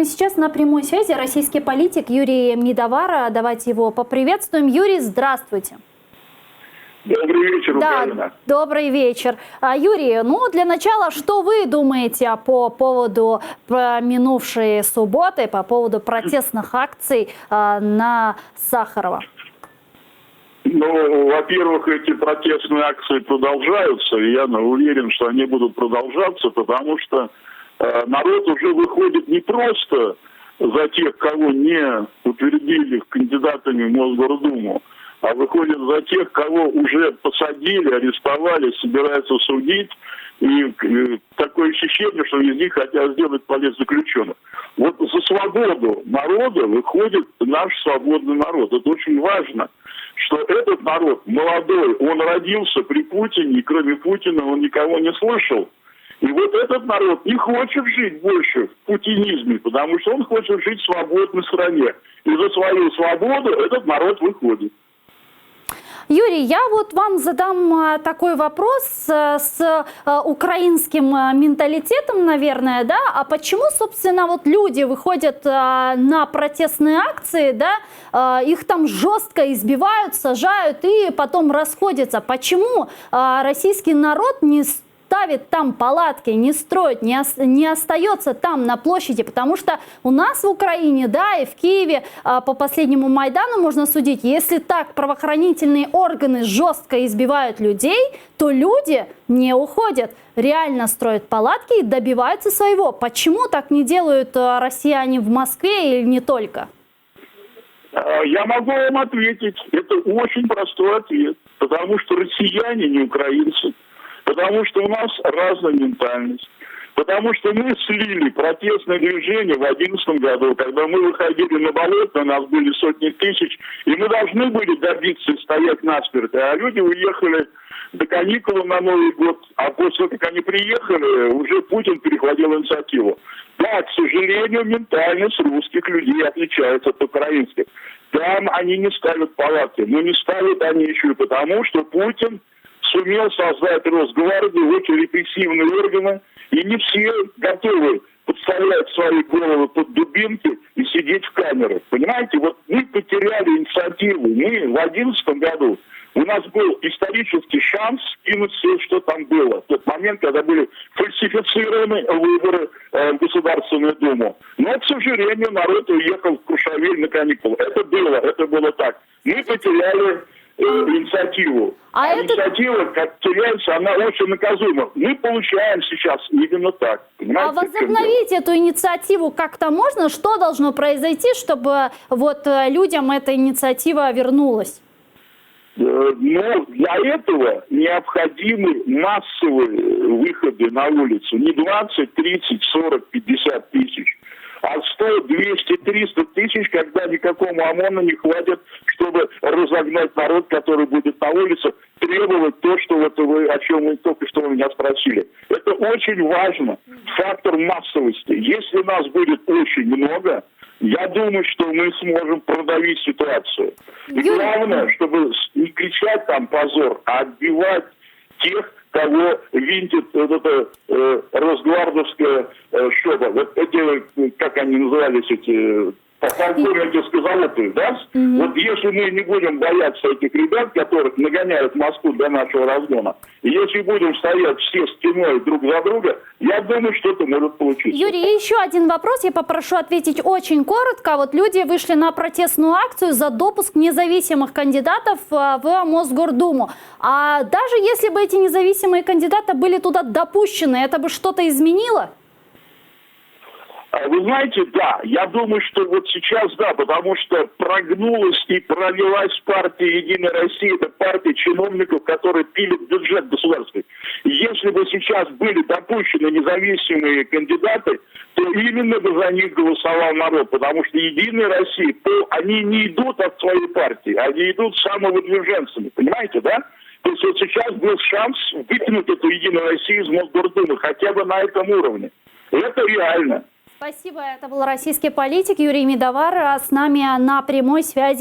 Сейчас на прямой связи российский политик Юрий Мидавар. Давайте его поприветствуем. Юрий, здравствуйте. Добрый вечер, Украина. Добрый вечер. Юрий, для начала, что вы думаете по поводу минувшей субботы, по поводу протестных акций на Сахарова? Во-первых, эти протестные акции продолжаются, и я уверен, что они будут продолжаться, потому что народ уже выходит не просто за тех, кого не утвердили кандидатами в Мосгордуму, а выходит за тех, кого уже посадили, арестовали, собираются судить. И такое ощущение, что из них хотят сделать политзаключенных. Вот за свободу народа выходит наш свободный народ. Это очень важно, что этот народ молодой, он родился при Путине, и кроме Путина он никого не слышал. И вот этот народ не хочет жить больше в путинизме, потому что он хочет жить в свободной стране. И за свою свободу этот народ выходит. Юрий, я вам задам такой вопрос с украинским менталитетом, наверное, да? А почему, собственно, люди выходят на протестные акции, да? Их там жестко избивают, сажают и потом расходятся. Почему российский народ не ставит там палатки, не строит, не остается там на площади, потому что у нас в Украине, да, и в Киеве по последнему Майдану можно судить, если так правоохранительные органы жестко избивают людей, то люди не уходят, реально строят палатки и добиваются своего. Почему так не делают россияне в Москве или не только? Я могу вам ответить. Это очень простой ответ. Потому что россияне не украинцы. Потому что у нас разная ментальность. Потому что мы слили протестное движение в 2011 году, когда мы выходили на болото, у нас были сотни тысяч, и мы должны были добиться и стоять насмерть. А люди уехали до каникул на Новый год, а после того, как они приехали, уже Путин перехватил инициативу. Да, к сожалению, ментальность русских людей отличается от украинских. Там они не ставят палатки, но не ставят они еще и потому, что Путин сумел создать Росгвардию, очень репрессивные органы, и не все готовы подставлять свои головы под дубинки и сидеть в камерах. Понимаете, мы потеряли инициативу. Мы в 2011 году, у нас был исторический шанс скинуть все, что там было. В тот момент, когда были фальсифицированы выборы в Государственную Думу. Но, к сожалению, народ уехал в Куршавель на каникулы. Это было так. Мы потеряли инициативу. Инициатива, как теряется, она очень наказуема. Мы получаем сейчас именно так. А возобновить эту инициативу как-то можно? Что должно произойти, чтобы людям эта инициатива вернулась? Но для этого необходимы массовые выходы на улицу. Не 20, 30, 40, 50 тысяч. А 100, 200, 300 тысяч, когда никакому ОМОНу не хватит, чтобы разогнать народ, который будет на улице, требовать то, что о чем вы только что меня спросили. Это очень важно. Фактор массовости. Если нас будет очень много, я думаю, что мы сможем продавить ситуацию. И главное, чтобы не кричать там позор, а отбивать тех, кого винтит росгвардовская шоба. Эти, как они назывались, эти паркуровские заводы, да? Если мы не будем бояться этих ребят, которых нагоняют в Москву для нашего разгона, и если будем стоять все стеной друг за друга, я думаю, что это может получиться. Юрий, еще один вопрос, я попрошу ответить очень коротко. Люди вышли на протестную акцию за допуск независимых кандидатов в Мосгордуму. А даже если бы эти независимые кандидаты были туда допущены, это бы что-то изменило? Вы знаете, да, я думаю, что сейчас да, потому что прогнулась и пролилась партия «Единая Россия», это партия чиновников, которые пилят бюджет государственный. И если бы сейчас были допущены независимые кандидаты, то именно бы за них голосовал народ, потому что «Единая Россия», они не идут от своей партии, они идут самовыдвиженцами, понимаете, да? То есть сейчас был шанс выкинуть эту «Единую Россию» из Мосгордумы, хотя бы на этом уровне. Это реально. Спасибо. Это был российский политик Юрий Мидавар с нами на прямой связи.